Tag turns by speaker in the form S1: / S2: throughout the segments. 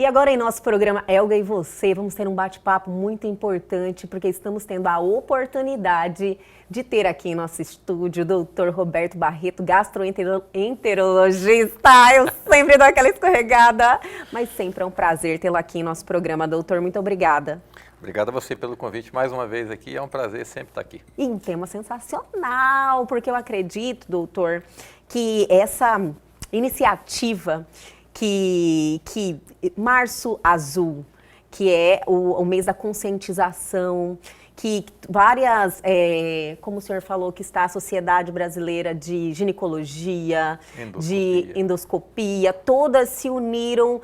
S1: E agora em nosso programa Elga e Você, vamos ter um bate-papo muito importante, porque estamos tendo a oportunidade de ter aqui em nosso estúdio o doutor Roberto Barreto, gastroenterologista. Eu sempre dou aquela escorregada, mas sempre é um prazer tê-lo aqui em nosso programa, doutor. Muito obrigada.
S2: Obrigado a você pelo convite mais uma vez aqui, é um prazer sempre estar aqui.
S1: E um tema sensacional, porque eu acredito, doutor, que essa iniciativa que Março Azul, que é o mês da conscientização, que várias, como o senhor falou, que está a Sociedade Brasileira de Ginecologia, de Endoscopia, todas se uniram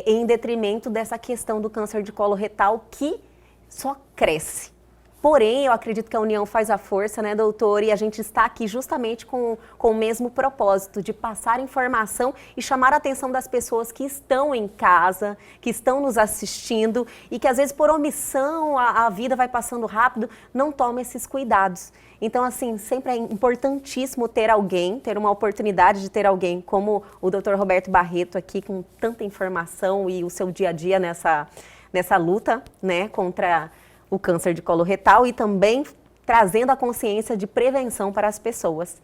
S1: em detrimento dessa questão do câncer de colo retal, que só cresce. Porém, eu acredito que a união faz a força, né, doutor? E a gente está aqui justamente com o mesmo propósito, de passar informação e chamar a atenção das pessoas que estão em casa, que estão nos assistindo e que às vezes por omissão a vida vai passando rápido, não tomam esses cuidados. Então, assim, sempre é importantíssimo ter alguém, ter uma oportunidade de ter alguém como o doutor Roberto Barreto aqui, com tanta informação e o seu dia a dia nessa luta, né, contra o câncer de colo retal e também trazendo a consciência de prevenção para as pessoas.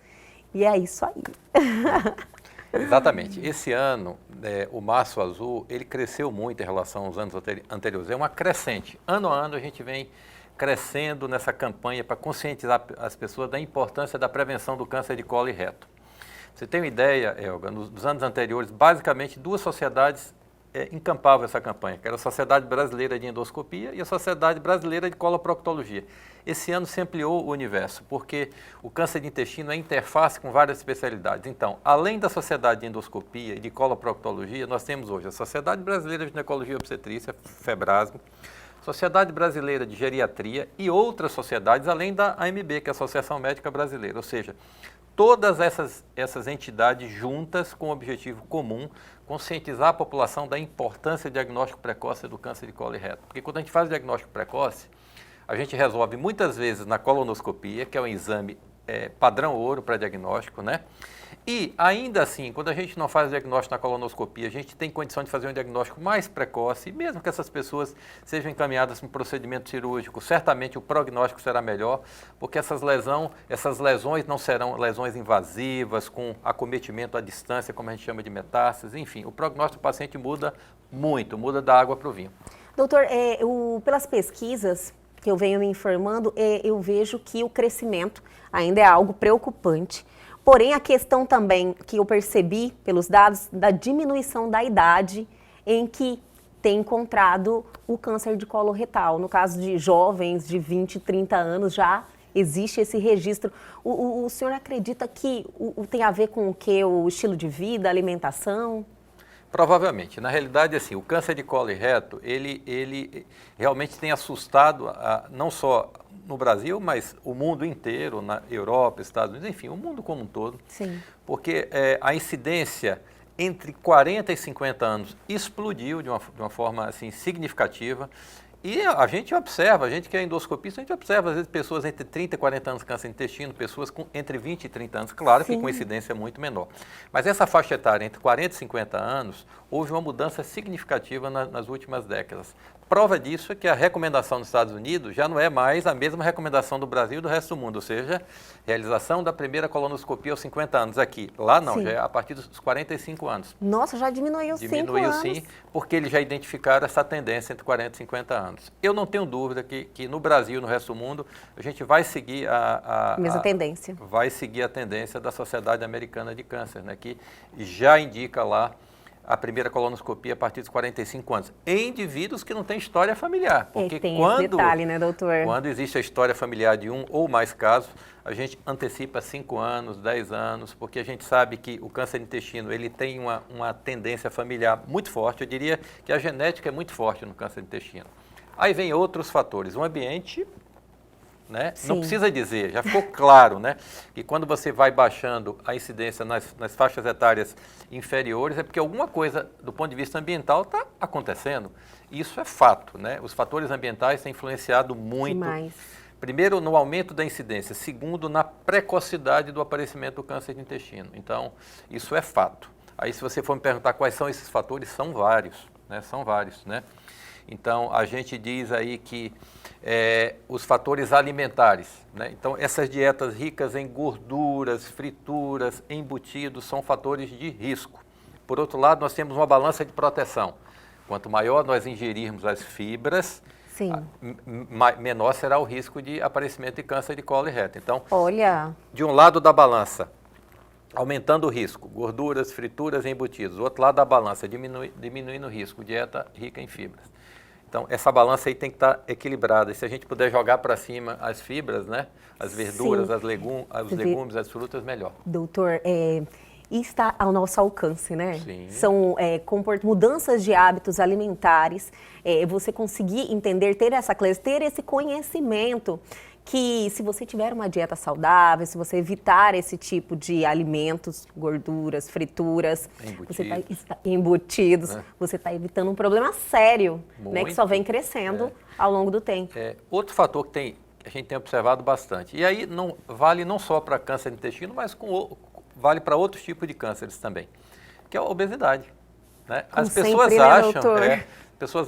S1: E é isso aí.
S2: Exatamente. Esse ano, o Março Azul, ele cresceu muito em relação aos anos anteriores. É uma crescente. Ano a ano a gente vem crescendo nessa campanha para conscientizar as pessoas da importância da prevenção do câncer de colo e reto. Você tem uma ideia, Elga, nos anos anteriores, basicamente duas sociedades encampavam essa campanha, que era a Sociedade Brasileira de Endoscopia e a Sociedade Brasileira de Coloproctologia. Esse ano se ampliou o universo, porque o câncer de intestino é interface com várias especialidades. Então, além da Sociedade de Endoscopia e de Coloproctologia, nós temos hoje a Sociedade Brasileira de Ginecologia e Obstetrícia, FEBRASGO, Sociedade Brasileira de Geriatria e outras sociedades, além da AMB, que é a Associação Médica Brasileira. Ou seja, todas essas entidades juntas com o objetivo comum, conscientizar a população da importância do diagnóstico precoce do câncer de colo e reto. Porque quando a gente faz o diagnóstico precoce, a gente resolve muitas vezes na colonoscopia, que é um exame padrão ouro para diagnóstico, né? E ainda assim, quando a gente não faz o diagnóstico na colonoscopia, a gente tem condição de fazer um diagnóstico mais precoce, e mesmo que essas pessoas sejam encaminhadas para um procedimento cirúrgico, certamente o prognóstico será melhor, porque essas lesões não serão lesões invasivas, com acometimento à distância, como a gente chama de metástase, enfim, o prognóstico do paciente muda muito, muda da água para o vinho.
S1: Doutor, pelas pesquisas que eu venho me informando, eu vejo que o crescimento ainda é algo preocupante. Porém, a questão também que eu percebi pelos dados da diminuição da idade em que tem encontrado o câncer de colo retal. No caso de jovens de 20, 30 anos, já existe esse registro. O senhor acredita que tem a ver com o quê? O estilo de vida, alimentação?
S2: Provavelmente. Na realidade, assim, o câncer de colo e reto, ele realmente tem assustado não só no Brasil, mas o mundo inteiro, na Europa, Estados Unidos, enfim, o mundo como um todo.
S1: Sim.
S2: Porque a incidência entre 40 e 50 anos explodiu de uma forma assim, significativa. E a gente observa, a gente que é endoscopista, a gente observa às vezes pessoas entre 30 e 40 anos com câncer de intestino, pessoas com entre 20 e 30 anos, claro que com incidência muito menor. Mas essa faixa etária entre 40 e 50 anos, houve uma mudança significativa nas últimas décadas. Prova disso é que a recomendação dos Estados Unidos já não é mais a mesma recomendação do Brasil e do resto do mundo, ou seja, realização da primeira colonoscopia aos 50 anos aqui. Lá não, já é a partir dos 45 anos.
S1: Nossa, já diminuiu 5 anos.
S2: Diminuiu sim, porque eles já identificaram essa tendência entre 40 e 50 anos. Eu não tenho dúvida que no Brasil e no resto do mundo a gente vai seguir a
S1: mesma tendência.
S2: Vai seguir a tendência da Sociedade Americana de Câncer, né, que já indica lá a primeira colonoscopia a partir dos 45 anos, em indivíduos que não têm história familiar. Porque
S1: tem esse detalhe, né, doutor?
S2: Quando existe a história familiar de um ou mais casos, a gente antecipa 5 anos, 10 anos, porque a gente sabe que o câncer de intestino ele tem uma tendência familiar muito forte. Eu diria que a genética é muito forte no câncer de intestino. Aí vem outros fatores, o ambiente, né? Não precisa dizer, já ficou claro, né? Que quando você vai baixando a incidência nas faixas etárias inferiores, é porque alguma coisa do ponto de vista ambiental está acontecendo. Isso é fato, né? Os fatores ambientais têm influenciado muito.
S1: Demais.
S2: Primeiro, no aumento da incidência. Segundo, na precocidade do aparecimento do câncer de intestino. Então, isso é fato. Aí, se você for me perguntar quais são esses fatores, são vários. né? São vários, né? Então, a gente diz aí que os fatores alimentares, né? Então, essas dietas ricas em gorduras, frituras, embutidos, são fatores de risco. Por outro lado, nós temos uma balança de proteção. Quanto maior nós ingerirmos as fibras,
S1: Sim.
S2: menor será o risco de aparecimento de câncer de colo e reto. Então,
S1: olha,
S2: de um lado da balança, aumentando o risco, gorduras, frituras e embutidos. Do outro lado da balança, diminuindo o risco, dieta rica em fibras. Então, essa balança aí tem que estar equilibrada. E se a gente puder jogar para cima as fibras, né? As verduras, os legumes, as frutas, melhor.
S1: Doutor, está ao nosso alcance, né?
S2: Sim.
S1: São mudanças de hábitos alimentares, você conseguir entender, ter essa clareza, ter esse conhecimento que se você tiver uma dieta saudável, se você evitar esse tipo de alimentos, gorduras, frituras, embutidos, né? Você está evitando um problema sério, né, que só vem crescendo ao longo do tempo.
S2: Outro fator que a gente tem observado bastante, e aí vale não só para câncer de intestino, mas vale para outros tipos de cânceres também, que é a obesidade. Né? As pessoas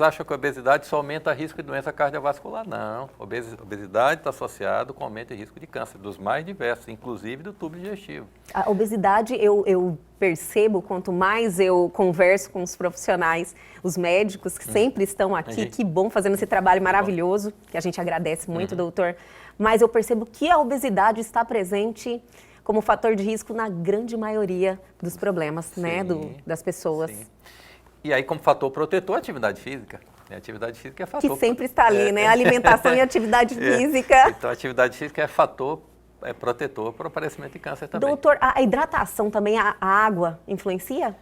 S2: acham que a obesidade só aumenta o risco de doença cardiovascular. Não, obesidade está associado com aumento de risco de câncer, dos mais diversos, inclusive do tubo digestivo.
S1: A obesidade, eu percebo, quanto mais eu converso com os profissionais, os médicos que sempre estão aqui, que bom, fazendo esse trabalho maravilhoso, que a gente agradece muito, doutor, mas eu percebo que a obesidade está presente como fator de risco na grande maioria dos problemas, né, das pessoas. Sim.
S2: E aí, como fator protetor, a atividade física. A atividade física é fator...
S1: Que sempre está ali, né? Alimentação e atividade física.
S2: Então, a atividade física é fator protetor para o aparecimento de câncer também.
S1: Doutor, a hidratação também, a água, influencia?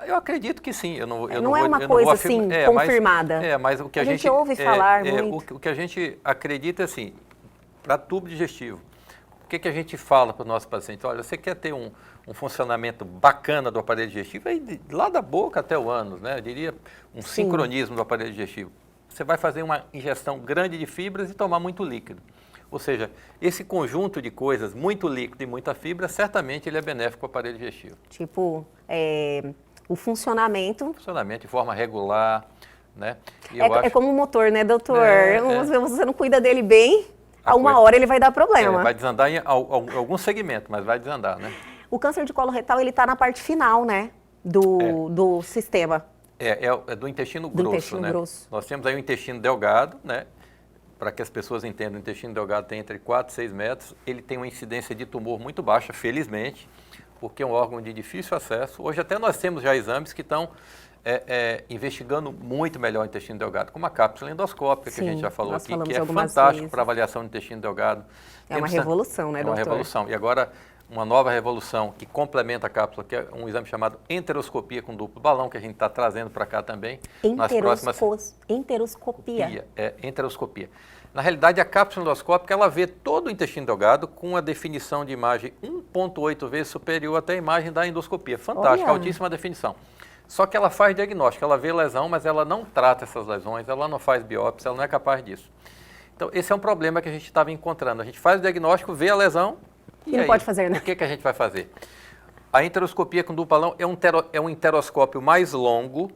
S2: Eu acredito que sim.
S1: Não é uma coisa assim, confirmada.
S2: Mas o que
S1: a gente ouve falar muito.
S2: O que a gente acredita é assim, para tubo digestivo. O que a gente fala para o nosso paciente? Olha, você quer ter um funcionamento bacana do aparelho digestivo, aí lá da boca até o ânus, né? Eu diria um sincronismo do aparelho digestivo. Você vai fazer uma ingestão grande de fibras e tomar muito líquido. Ou seja, esse conjunto de coisas, muito líquido e muita fibra, certamente ele é benéfico para o aparelho digestivo.
S1: Tipo, o funcionamento...
S2: Funcionamento de forma regular, né? E
S1: é como um motor, né, doutor? Se você não cuida dele bem... A uma hora ele vai dar problema.
S2: Vai desandar em algum segmento, mas vai desandar, né?
S1: O câncer de colo retal, ele está na parte final, né, do sistema.
S2: É do intestino grosso,
S1: intestino grosso.
S2: Nós temos aí o intestino delgado, né? Para que as pessoas entendam, o intestino delgado tem entre 4 e 6 metros. Ele tem uma incidência de tumor muito baixa, felizmente, porque é um órgão de difícil acesso. Hoje até nós temos já exames que estão... investigando muito melhor o intestino delgado, como a cápsula endoscópica, que a gente já falou aqui, que é fantástico para avaliação do intestino delgado.
S1: É uma revolução, né, doutor?
S2: É uma revolução. E agora, uma nova revolução que complementa a cápsula, que é um exame chamado enteroscopia com duplo balão, que a gente está trazendo para cá também.
S1: Enteroscopia.
S2: Enteroscopia. Na realidade, a cápsula endoscópica, ela vê todo o intestino delgado com a definição de imagem 1,8 vezes superior até a imagem da endoscopia. Fantástica, altíssima definição. Só que ela faz diagnóstico, ela vê lesão, mas ela não trata essas lesões, ela não faz biópsia, ela não é capaz disso. Então, esse é um problema que a gente estava encontrando. A gente faz o diagnóstico, vê a lesão
S1: e não pode fazer, né?
S2: O que a gente vai fazer? A enteroscopia com duplo balão é um enteroscópio mais longo,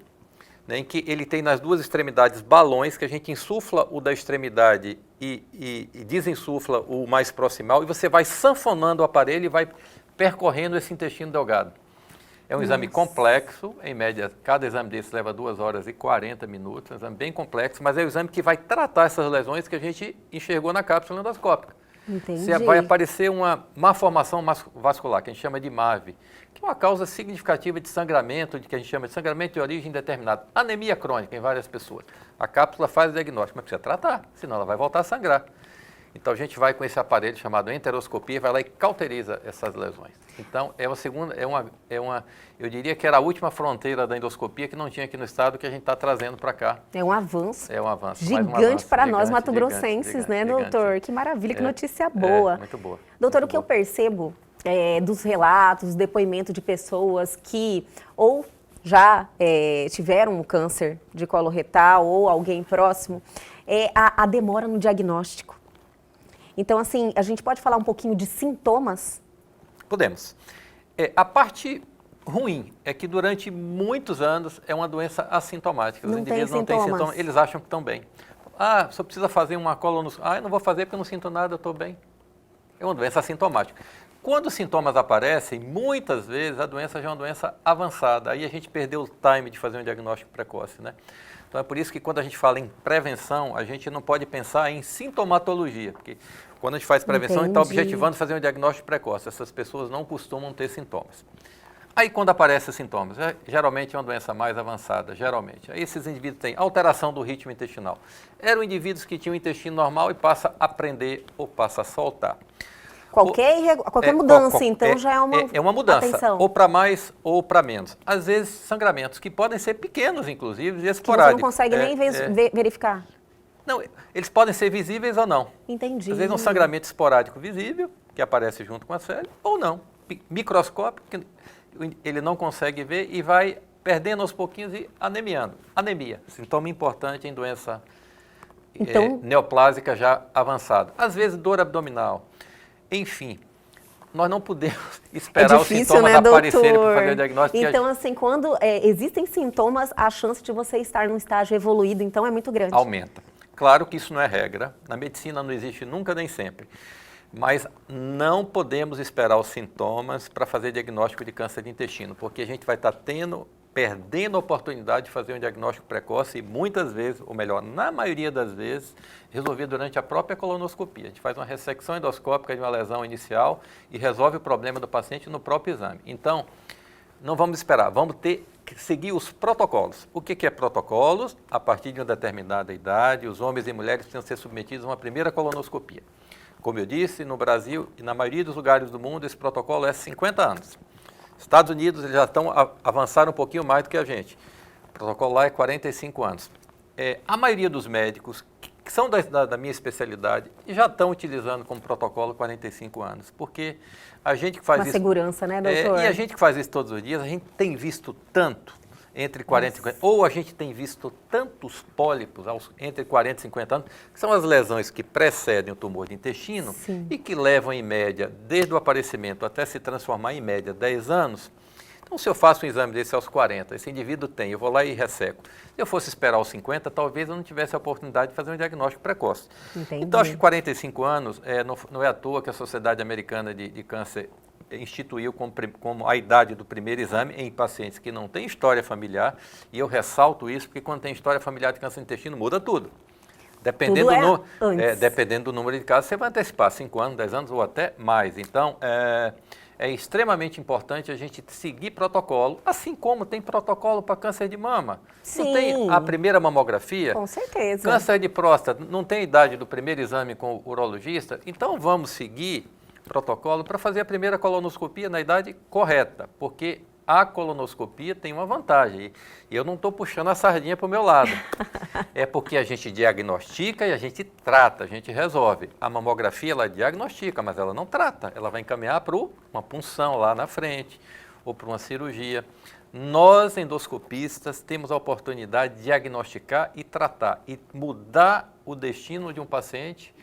S2: né, em que ele tem nas duas extremidades balões, que a gente insufla o da extremidade e desinsufla o mais proximal, e você vai sanfonando o aparelho e vai percorrendo esse intestino delgado. É um exame complexo, em média, cada exame desse leva 2 horas e 40 minutos, é um exame bem complexo, mas é o exame que vai tratar essas lesões que a gente enxergou na cápsula endoscópica.
S1: Entendi.
S2: Vai aparecer uma malformação vascular, que a gente chama de MAVE, que é uma causa significativa de sangramento, que a gente chama de sangramento de origem determinada. Anemia crônica em várias pessoas. A cápsula faz o diagnóstico, mas precisa tratar, senão ela vai voltar a sangrar. Então, a gente vai com esse aparelho chamado enteroscopia, vai lá e cauteriza essas lesões. Então, eu diria que era a última fronteira da endoscopia que não tinha aqui no estado, que a gente está trazendo para cá.
S1: É um avanço.
S2: É um avanço.
S1: Gigante para nós, mato-grossenses, né, doutor? Que maravilha, que notícia boa.
S2: Muito boa.
S1: Doutor, o que eu percebo dos relatos, dos depoimentos de pessoas que ou já tiveram um câncer de colo retal ou alguém próximo, é a demora no diagnóstico. Então, assim, a gente pode falar um pouquinho de sintomas?
S2: Podemos. A parte ruim é que durante muitos anos é uma doença assintomática. Os indivíduos não têm sintomas, eles acham que estão bem. Ah, só precisa fazer uma colonoscopia. Ah, eu não vou fazer porque eu não sinto nada, eu estou bem. É uma doença assintomática. Quando os sintomas aparecem, muitas vezes a doença já é uma doença avançada. Aí a gente perdeu o time de fazer um diagnóstico precoce, né? Então é por isso que quando a gente fala em prevenção, a gente não pode pensar em sintomatologia, porque quando a gente faz prevenção, a gente está objetivando fazer um diagnóstico precoce. Essas pessoas não costumam ter sintomas. Aí quando aparecem os sintomas, geralmente é uma doença mais avançada, geralmente. Aí esses indivíduos têm alteração do ritmo intestinal. Eram indivíduos que tinham intestino normal e passa a prender ou passa a soltar.
S1: Qualquer mudança, então, já
S2: é uma mudança,
S1: atenção.
S2: Ou para mais ou para menos. Às vezes, sangramentos que podem ser pequenos, inclusive, e esporádicos.
S1: Que você não consegue nem verificar.
S2: Não, eles podem ser visíveis ou não.
S1: Entendi.
S2: Às vezes, um sangramento esporádico visível, que aparece junto com a pele, ou não. Microscópico, que ele não consegue ver e vai perdendo aos pouquinhos e anemiando. Anemia, sintoma importante em doença neoplásica já avançada. Às vezes, dor abdominal. Enfim, nós não podemos esperar os sintomas aparecerem para fazer o diagnóstico.
S1: Então, assim, quando existem sintomas, a chance de você estar num estágio evoluído, então, é muito grande.
S2: Aumenta. Claro que isso não é regra. Na medicina não existe nunca nem sempre. Mas não podemos esperar os sintomas para fazer diagnóstico de câncer de intestino, porque a gente vai estar perdendo a oportunidade de fazer um diagnóstico precoce e muitas vezes, ou melhor, na maioria das vezes, resolver durante a própria colonoscopia. A gente faz uma ressecção endoscópica de uma lesão inicial e resolve o problema do paciente no próprio exame. Então, não vamos esperar, vamos ter que seguir os protocolos. O que é protocolos? A partir de uma determinada idade, os homens e mulheres precisam ser submetidos a uma primeira colonoscopia. Como eu disse, no Brasil e na maioria dos lugares do mundo, esse protocolo é 50 anos. Estados Unidos eles já avançaram um pouquinho mais do que a gente. O protocolo lá é 45 anos. A maioria dos médicos que são da minha especialidade já estão utilizando como protocolo 45 anos, porque a gente que faz
S1: uma segurança, né, doutor?
S2: E a gente que faz isso todos os dias, a gente tem visto tanto entre 40 e 50, ou a gente tem visto tantos pólipos entre 40 e 50 anos, que são as lesões que precedem o tumor de intestino.
S1: Sim.
S2: E que levam, em média, desde o aparecimento até se transformar, em média, 10 anos. Então, se eu faço um exame desse aos 40, esse indivíduo tem, eu vou lá e resseco. Se eu fosse esperar aos 50, talvez eu não tivesse a oportunidade de fazer um diagnóstico precoce.
S1: Entendi.
S2: Então, acho que 45 anos, não é à toa que a Sociedade Americana de Câncer instituiu como a idade do primeiro exame em pacientes que não têm história familiar, e eu ressalto isso porque quando tem história familiar de câncer de intestino muda tudo. Dependendo do número de casos, você vai antecipar 5 anos, 10 anos ou até mais. Então, é extremamente importante a gente seguir protocolo, assim como tem protocolo para câncer de mama.
S1: Sim.
S2: Não tem a primeira mamografia?
S1: Com certeza.
S2: Câncer de próstata, não tem idade do primeiro exame com o urologista? Então, vamos seguir protocolo para fazer a primeira colonoscopia na idade correta, porque a colonoscopia tem uma vantagem, e eu não estou puxando a sardinha para o meu lado, é porque a gente diagnostica e a gente trata, a gente resolve. A mamografia, ela diagnostica, mas ela não trata, ela vai encaminhar para uma punção lá na frente, ou para uma cirurgia. Nós, endoscopistas, temos a oportunidade de diagnosticar e tratar, e mudar o destino de um paciente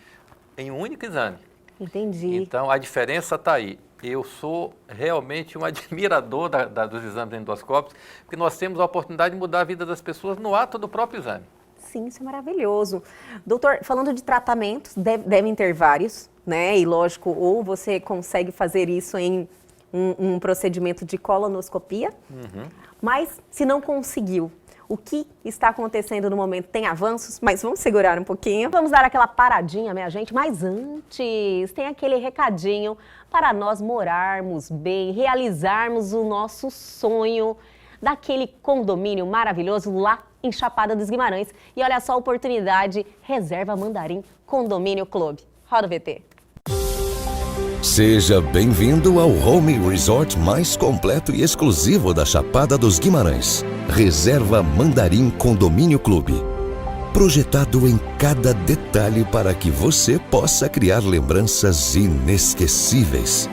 S2: em um único exame.
S1: Entendi.
S2: Então, a diferença está aí. Eu sou realmente um admirador dos exames endoscópicos, porque nós temos a oportunidade de mudar a vida das pessoas no ato do próprio exame.
S1: Sim, isso é maravilhoso. Doutor, falando de tratamentos, devem ter vários, né? E lógico, ou você consegue fazer isso em um procedimento de colonoscopia, mas se não conseguiu, o que está acontecendo no momento? Tem avanços, mas vamos segurar um pouquinho. Vamos dar aquela paradinha, minha gente, mas antes tem aquele recadinho para nós morarmos bem, realizarmos o nosso sonho daquele condomínio maravilhoso lá em Chapada dos Guimarães. E olha só a oportunidade, Reserva Mandarim Condomínio Clube. Roda o VT.
S3: Seja bem-vindo ao home resort mais completo e exclusivo da Chapada dos Guimarães. Reserva Mandarim Condomínio Clube. Projetado em cada detalhe para que você possa criar lembranças inesquecíveis.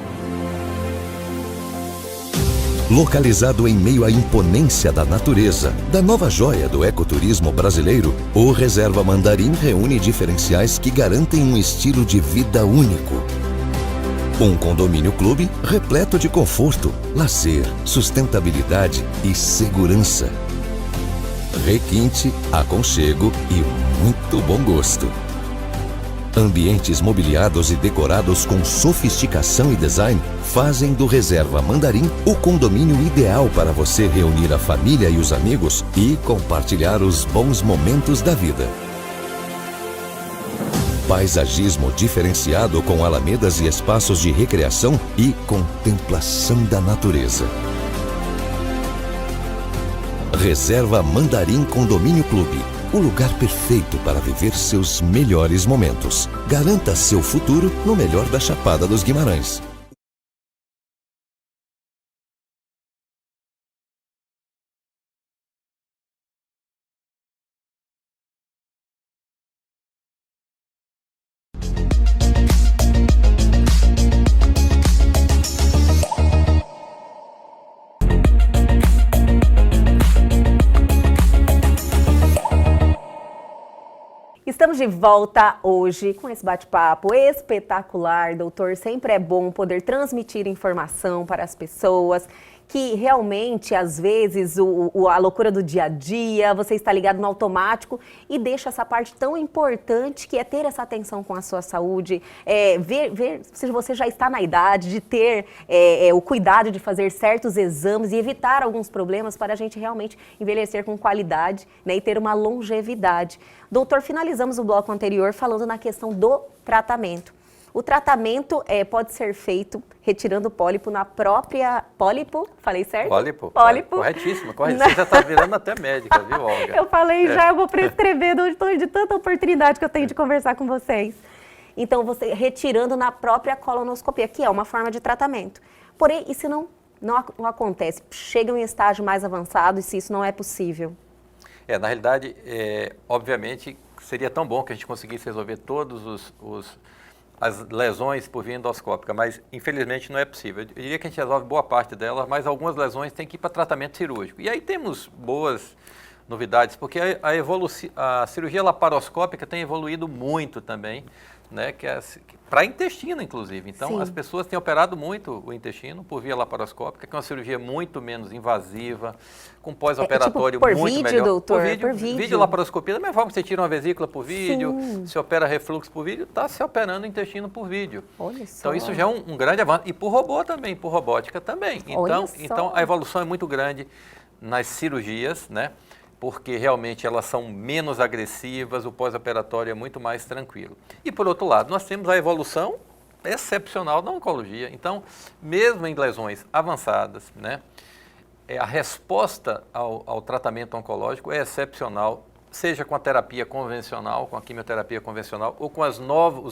S3: Localizado em meio à imponência da natureza, da nova joia do ecoturismo brasileiro, o Reserva Mandarim reúne diferenciais que garantem um estilo de vida único. Um condomínio clube repleto de conforto, lazer, sustentabilidade e segurança. Requinte, aconchego e muito bom gosto. Ambientes mobiliados e decorados com sofisticação e design fazem do Reserva Mandarim o condomínio ideal para você reunir a família e os amigos e compartilhar os bons momentos da vida. Paisagismo diferenciado com alamedas e espaços de recreação e contemplação da natureza. Reserva Mandarim Condomínio Clube, o lugar perfeito para viver seus melhores momentos. Garanta seu futuro no melhor da Chapada dos Guimarães.
S1: Estamos de volta hoje com esse bate-papo espetacular, doutor. Sempre é bom poder transmitir informação para as pessoas que realmente, às vezes, a loucura do dia a dia, você está ligado no automático e deixa essa parte tão importante que é ter essa atenção com a sua saúde, ver se você já está na idade de ter o cuidado de fazer certos exames e evitar alguns problemas para a gente realmente envelhecer com qualidade, né, e ter uma longevidade. Doutor, finalizamos o bloco anterior falando na questão do tratamento. O tratamento pode ser feito retirando o pólipo na própria... Pólipo? Falei certo?
S2: Pólipo.
S1: Pólipo.
S2: Corretíssimo, corretíssimo. Você já está virando até médica, viu, Olga?
S1: Eu falei já, eu vou prescrever de tanta oportunidade que eu tenho de conversar com vocês. Então, você retirando na própria colonoscopia, que é uma forma de tratamento. Porém, e se não acontece? Chega em um estágio mais avançado e se isso não é possível?
S2: Na realidade, obviamente, seria tão bom que a gente conseguisse resolver todos as lesões por via endoscópica, mas infelizmente não é possível. Eu diria que a gente resolve boa parte delas, mas algumas lesões têm que ir para tratamento cirúrgico. E aí temos boas novidades, porque a cirurgia laparoscópica tem evoluído muito também, né, para intestino, inclusive. Então,
S1: Sim.
S2: As pessoas têm operado muito o intestino por via laparoscópica, que é uma cirurgia muito menos invasiva, com pós-operatório
S1: tipo
S2: muito
S1: vídeo,
S2: melhor.
S1: doutor?
S2: Por vídeo. Vídeo laparoscopia, da mesma forma que você tira uma vesícula por vídeo,
S1: Sim.
S2: se opera refluxo por vídeo, está se operando o intestino por vídeo.
S1: Olha só.
S2: Então, isso já é um grande avanço. E por robô também, por robótica também. Então, a evolução é muito grande nas cirurgias, né? Porque realmente elas são menos agressivas, o pós-operatório é muito mais tranquilo. E por outro lado, nós temos a evolução excepcional da oncologia. Então, mesmo em lesões avançadas, né, a resposta ao tratamento oncológico é excepcional, seja com a terapia convencional, com a quimioterapia convencional, ou com os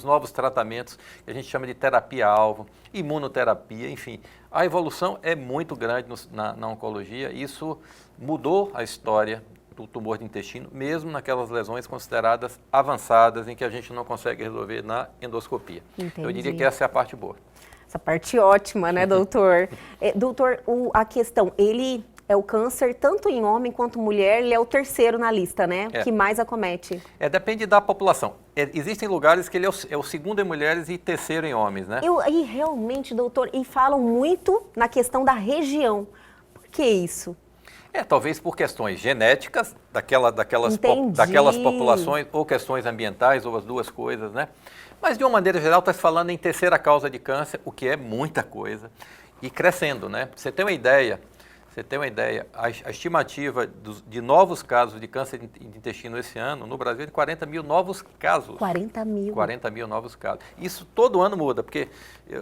S2: novos tratamentos que a gente chama de terapia-alvo, imunoterapia, enfim. A evolução é muito grande na oncologia, isso mudou a história do tumor de intestino, mesmo naquelas lesões consideradas avançadas, em que a gente não consegue resolver na endoscopia.
S1: Entendi.
S2: Eu diria que essa é a parte boa.
S1: Essa parte ótima, né, doutor? Doutor, a questão, ele é o câncer tanto em homem quanto mulher, ele é o terceiro na lista, né? Que mais acomete.
S2: Depende da população. Existem lugares que ele é o segundo em mulheres e terceiro em homens, né?
S1: E realmente, doutor, e falam muito na questão da região. Por que isso?
S2: Talvez por questões genéticas daquelas populações, ou questões ambientais, ou as duas coisas, né? Mas, de uma maneira geral, está se falando em terceira causa de câncer, o que é muita coisa, e crescendo, né? Pra você ter uma ideia, a estimativa de novos casos de câncer de intestino esse ano, no Brasil, é de 40 mil novos casos.
S1: 40 mil?
S2: 40 mil novos casos. Isso todo ano muda, porque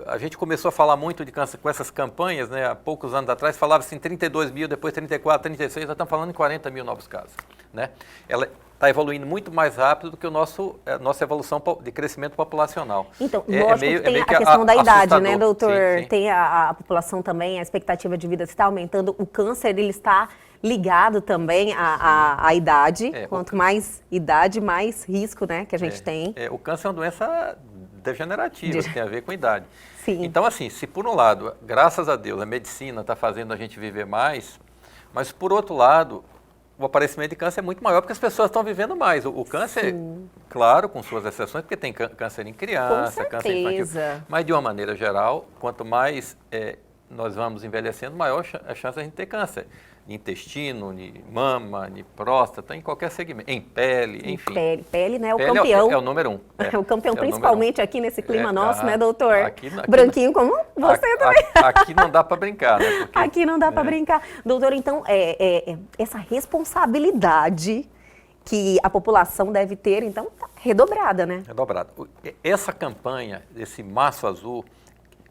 S2: a gente começou a falar muito de câncer com essas campanhas, né? Há poucos anos atrás falava-se em 32 mil, depois 34, 36, já estamos falando em 40 mil novos casos, né? Ela está evoluindo muito mais rápido do que a nossa evolução de crescimento populacional.
S1: Então, lógico que tem a questão da idade, né, doutor?
S2: Sim, sim.
S1: Tem a população também, a expectativa de vida está aumentando. O câncer, ele está ligado também à idade. Quanto mais idade, mais risco, né, que a gente tem.
S2: O câncer é uma doença degenerativa, que tem a ver com a idade.
S1: Sim.
S2: Então, assim, se por um lado, graças a Deus, a medicina está fazendo a gente viver mais, mas por outro lado, o aparecimento de câncer é muito maior porque as pessoas estão vivendo mais. O câncer, claro, com suas exceções, porque tem câncer em criança, câncer infantil. Mas, de uma maneira geral, quanto mais nós vamos envelhecendo, maior a chance de a gente ter câncer. De intestino, de mama, de próstata, em qualquer segmento. Em pele, enfim.
S1: Pele, né? O
S2: pele
S1: campeão.
S2: É o número 1.
S1: O campeão, principalmente aqui nesse clima nosso, né, doutor?
S2: Aqui,
S1: branquinho como você também.
S2: Aqui não dá para brincar, né? Porque,
S1: aqui não dá para brincar. Doutor, então, essa responsabilidade que a população deve ter, então, tá redobrada, né?
S2: Redobrada. Essa campanha, esse Março Azul,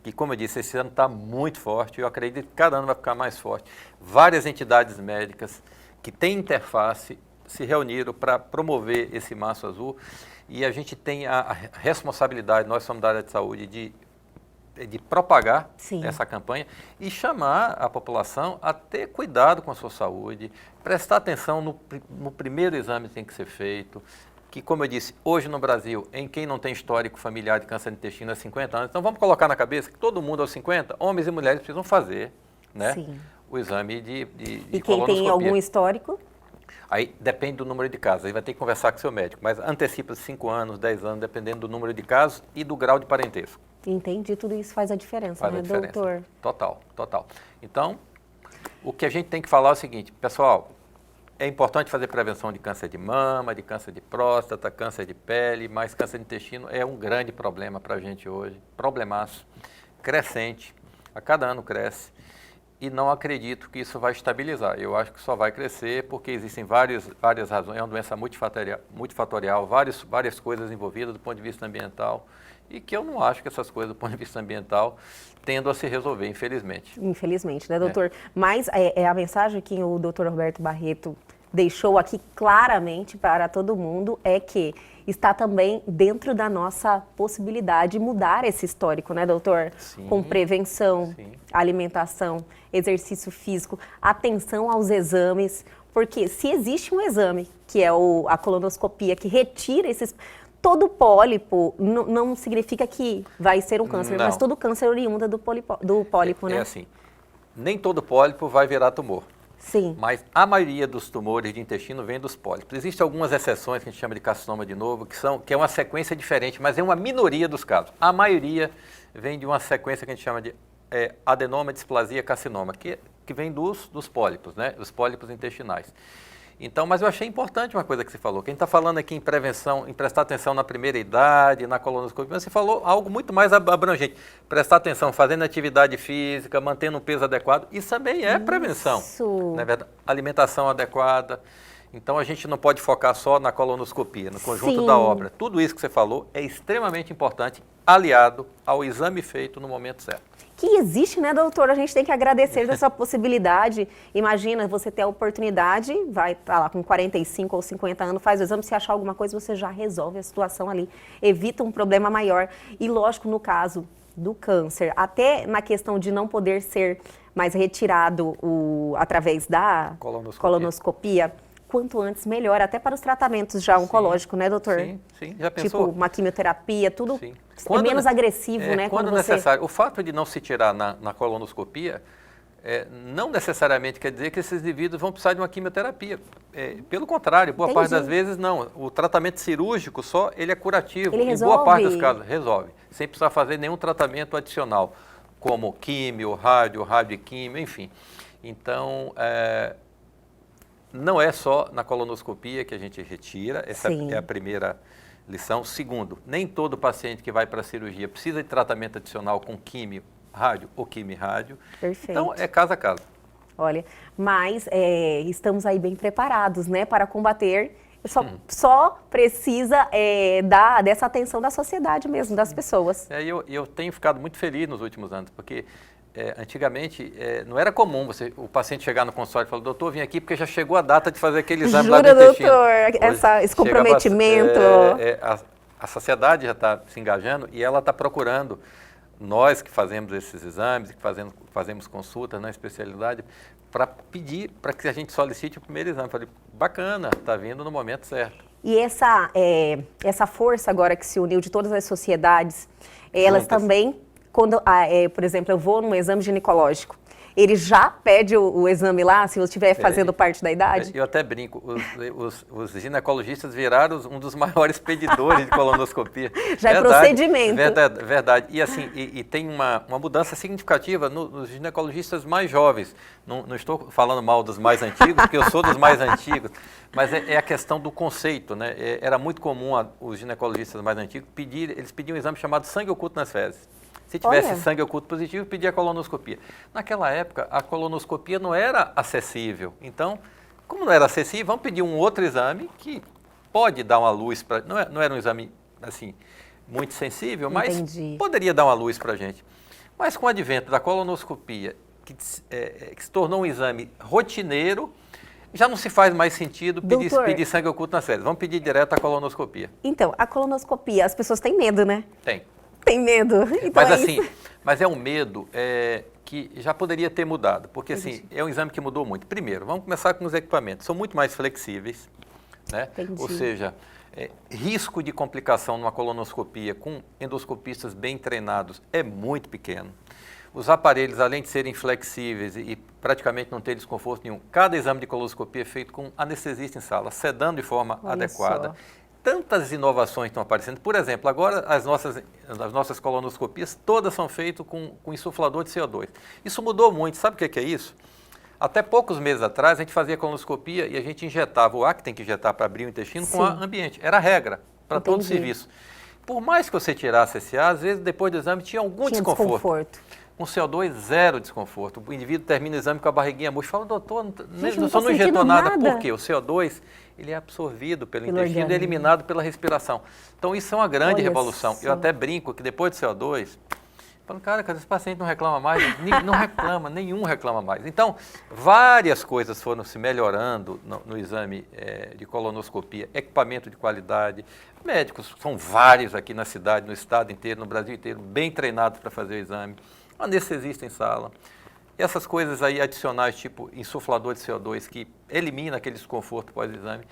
S2: que, como eu disse, esse ano está muito forte, eu acredito que cada ano vai ficar mais forte. Várias entidades médicas que têm interface se reuniram para promover esse Março Azul e a gente tem a responsabilidade, nós somos da área de saúde, de propagar essa campanha e chamar a população a ter cuidado com a sua saúde, prestar atenção no primeiro exame que tem que ser feito, que, como eu disse, hoje no Brasil, em quem não tem histórico familiar de câncer de intestino é 50 anos, então vamos colocar na cabeça que todo mundo aos 50, homens e mulheres, precisam fazer, né, o exame de
S1: E quem tem algum histórico?
S2: Aí depende do número de casos, aí vai ter que conversar com o seu médico, mas antecipa 5 anos, 10 anos, dependendo do número de casos e do grau de parentesco.
S1: Entendi, tudo isso faz a diferença,
S2: faz
S1: né,
S2: a diferença.
S1: Doutor?
S2: Total. Então, o que a gente tem que falar é o seguinte, pessoal, é importante fazer prevenção de câncer de mama, de câncer de próstata, câncer de pele, mas câncer de intestino é um grande problema para a gente hoje, problemaço, crescente, a cada ano cresce, e não acredito que isso vai estabilizar. Eu acho que só vai crescer porque existem várias razões, é uma doença multifatorial, várias coisas envolvidas do ponto de vista ambiental, e que eu não acho que essas coisas do ponto de vista ambiental tendam a se resolver, infelizmente.
S1: Infelizmente, né, doutor? Mas a mensagem que o doutor Roberto Barreto deixou aqui claramente para todo mundo é que está também dentro da nossa possibilidade de mudar esse histórico, né, doutor?
S2: Sim,
S1: com prevenção, alimentação, exercício físico, atenção aos exames, porque se existe um exame, que é a colonoscopia, que retira esses... Todo pólipo não significa que vai ser um câncer, mas todo câncer oriunda do pólipo, né?
S2: É assim, nem todo pólipo vai virar tumor.
S1: Sim.
S2: Mas a maioria dos tumores de intestino vem dos pólipos. Existem algumas exceções que a gente chama de carcinoma de novo, que é uma sequência diferente, mas é uma minoria dos casos. A maioria vem de uma sequência que a gente chama de adenoma, displasia, carcinoma, que vem dos pólipos, né? Os pólipos intestinais. Então, mas eu achei importante uma coisa que você falou, que a gente está falando aqui em prevenção, em prestar atenção na primeira idade, na colonoscopia, mas você falou algo muito mais abrangente. Prestar atenção, fazendo atividade física, mantendo um peso adequado, isso também é prevenção.
S1: Isso.
S2: Não é verdade? Alimentação adequada. Então, a gente não pode focar só na colonoscopia, no conjunto da obra. Tudo isso que você falou é extremamente importante, aliado ao exame feito no momento certo.
S1: Que existe, né, doutor? A gente tem que agradecer dessa possibilidade. Imagina, você ter a oportunidade, vai estar lá com 45 ou 50 anos, faz o exame, se achar alguma coisa, você já resolve a situação ali, evita um problema maior. E lógico, no caso do câncer, até na questão de não poder ser mais retirado através da colonoscopia, quanto antes melhor, até para os tratamentos já oncológicos, né, doutor?
S2: Sim. Já pensou?
S1: Tipo, uma quimioterapia, tudo menos agressivo, né?
S2: Quando necessário. O fato de não se tirar na colonoscopia, não necessariamente quer dizer que esses indivíduos vão precisar de uma quimioterapia. Pelo contrário, boa parte das vezes não. O tratamento cirúrgico só, ele é curativo.
S1: Ele resolve.
S2: Em boa parte dos casos, resolve. Sem precisar fazer nenhum tratamento adicional, como químio, rádio e químio, enfim. Então, não é só na colonoscopia que a gente retira, essa é a primeira lição. Segundo, nem todo paciente que vai para a cirurgia precisa de tratamento adicional com químio, rádio ou quimio-rádio.
S1: Perfeito.
S2: Então, é caso a caso.
S1: Olha, mas estamos aí bem preparados, né, para combater. Só precisa dessa atenção da sociedade mesmo, das pessoas.
S2: Eu tenho ficado muito feliz nos últimos anos, porque antigamente não era comum o paciente chegar no consultório e falar, doutor, eu vim aqui porque já chegou a data de fazer aquele exame lá do intestino.
S1: Doutor, esse comprometimento.
S2: A sociedade já está se engajando e ela está procurando, nós que fazemos esses exames, que fazemos consultas na especialidade, para pedir para que a gente solicite o primeiro exame. Falei, bacana, está vindo no momento certo.
S1: E essa força agora que se uniu de todas as sociedades, elas também quando, por exemplo, eu vou num exame ginecológico, ele já pede o exame lá, se eu estiver fazendo parte da idade?
S2: Eu até brinco, os ginecologistas viraram um dos maiores pedidores de colonoscopia.
S1: Já é procedimento.
S2: Verdade. E assim, e tem uma mudança significativa nos ginecologistas mais jovens. Não estou falando mal dos mais antigos, porque eu sou dos mais antigos, mas é a questão do conceito, né? Era muito comum os ginecologistas mais antigos eles pediam um exame chamado sangue oculto nas fezes. Se tivesse sangue oculto positivo, pedia colonoscopia. Naquela época, a colonoscopia não era acessível. Então, como não era acessível, vamos pedir um outro exame que pode dar uma luz para... Não era um exame, assim, muito sensível, mas poderia dar uma luz para a gente. Mas com o advento da colonoscopia, que se tornou um exame rotineiro, já não se faz mais sentido pedir sangue oculto nas fezes. Vamos pedir direto a colonoscopia.
S1: Então, a colonoscopia, as pessoas têm medo, né?
S2: Tem
S1: medo. Então
S2: mas é um medo que já poderia ter mudado, porque assim, é um exame que mudou muito. Primeiro, vamos começar com os equipamentos, são muito mais flexíveis, né? Ou seja, risco de complicação numa colonoscopia com endoscopistas bem treinados é muito pequeno. Os aparelhos, além de serem flexíveis e praticamente não ter desconforto nenhum, cada exame de colonoscopia é feito com anestesista em sala, sedando de forma adequada. Tantas inovações estão aparecendo. Por exemplo, agora as nossas colonoscopias todas são feitas com insuflador de CO2. Isso mudou muito. Sabe o que é isso? Até poucos meses atrás, a gente fazia colonoscopia e a gente injetava o ar que tem que injetar para abrir o intestino com ar ambiente. Era a regra para todo o serviço. Por mais que você tirasse esse ar, às vezes depois do exame tinha algum desconforto. Com CO2, zero desconforto. O indivíduo termina o exame com a barriguinha murcha e fala, doutor, não injetou nada. Por quê? O CO2 ele é absorvido pelo intestino e é eliminado pela respiração. Então, isso é uma grande revolução. Eu até brinco que depois do CO2, falo, cara, esse paciente não reclama mais, não reclama, nenhum reclama mais. Então, várias coisas foram se melhorando no exame de colonoscopia, equipamento de qualidade, médicos, são vários aqui na cidade, no estado inteiro, no Brasil inteiro, bem treinados para fazer o exame, anestesista em sala. Essas coisas aí adicionais, tipo insuflador de CO2, que elimina aquele desconforto pós-exame.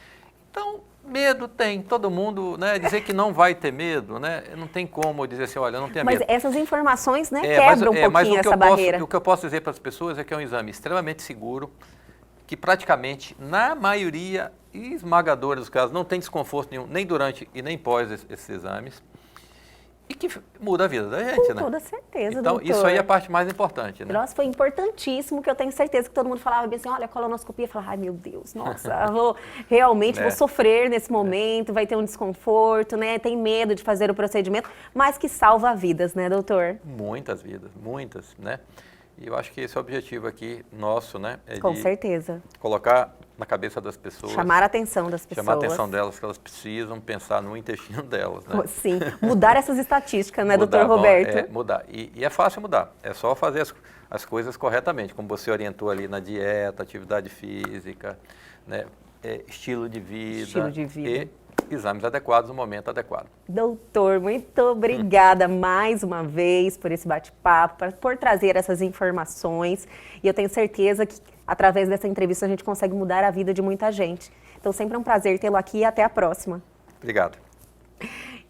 S2: Então, medo tem, todo mundo, né, dizer que não vai ter medo, né, não tem como dizer assim, olha, não tenha medo.
S1: Mas essas informações, né, quebram um pouquinho essa barreira.
S2: O que eu posso dizer para as pessoas é que é um exame extremamente seguro, que praticamente, na maioria esmagadora dos casos, não tem desconforto nenhum, nem durante e nem pós esses exames. E que muda a vida da gente, né?
S1: Com toda certeza,
S2: então,
S1: doutor.
S2: Isso aí é a parte mais importante, né?
S1: Nossa, foi importantíssimo, que eu tenho certeza que todo mundo falava bem assim, olha, colonoscopia, eu falava, ai meu Deus, nossa, vou sofrer nesse momento, vai ter um desconforto, né? Tem medo de fazer o procedimento, mas que salva vidas, né, doutor?
S2: Muitas vidas, muitas, né? E eu acho que esse é o objetivo aqui nosso, né?
S1: Com certeza.
S2: Colocar na cabeça das pessoas.
S1: Chamar a atenção das pessoas.
S2: Chamar a atenção delas, que elas precisam pensar no intestino delas, né?
S1: Sim, mudar essas estatísticas, né, doutor Roberto?
S2: Mudar. E é fácil mudar. É só fazer as coisas corretamente, como você orientou ali na dieta, atividade física, né? Estilo de vida. E exames adequados no momento adequado.
S1: Doutor, muito obrigada mais uma vez por esse bate-papo, por trazer essas informações. E eu tenho certeza que, através dessa entrevista, a gente consegue mudar a vida de muita gente. Então, sempre é um prazer tê-lo aqui e até a próxima.
S2: Obrigado.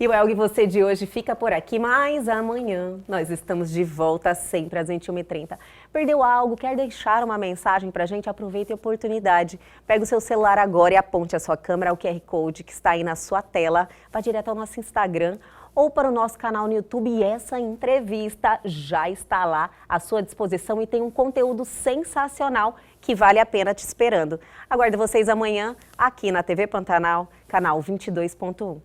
S1: E o Elgue Você de hoje fica por aqui, mas amanhã nós estamos de volta sempre às 21h30. Perdeu algo? Quer deixar uma mensagem pra gente? Aproveite a oportunidade. Pega o seu celular agora e aponte a sua câmera ao QR Code que está aí na sua tela. Vá direto ao nosso Instagram ou para o nosso canal no YouTube e essa entrevista já está lá à sua disposição e tem um conteúdo sensacional que vale a pena te esperando. Aguardo vocês amanhã aqui na TV Pantanal, canal 22.1.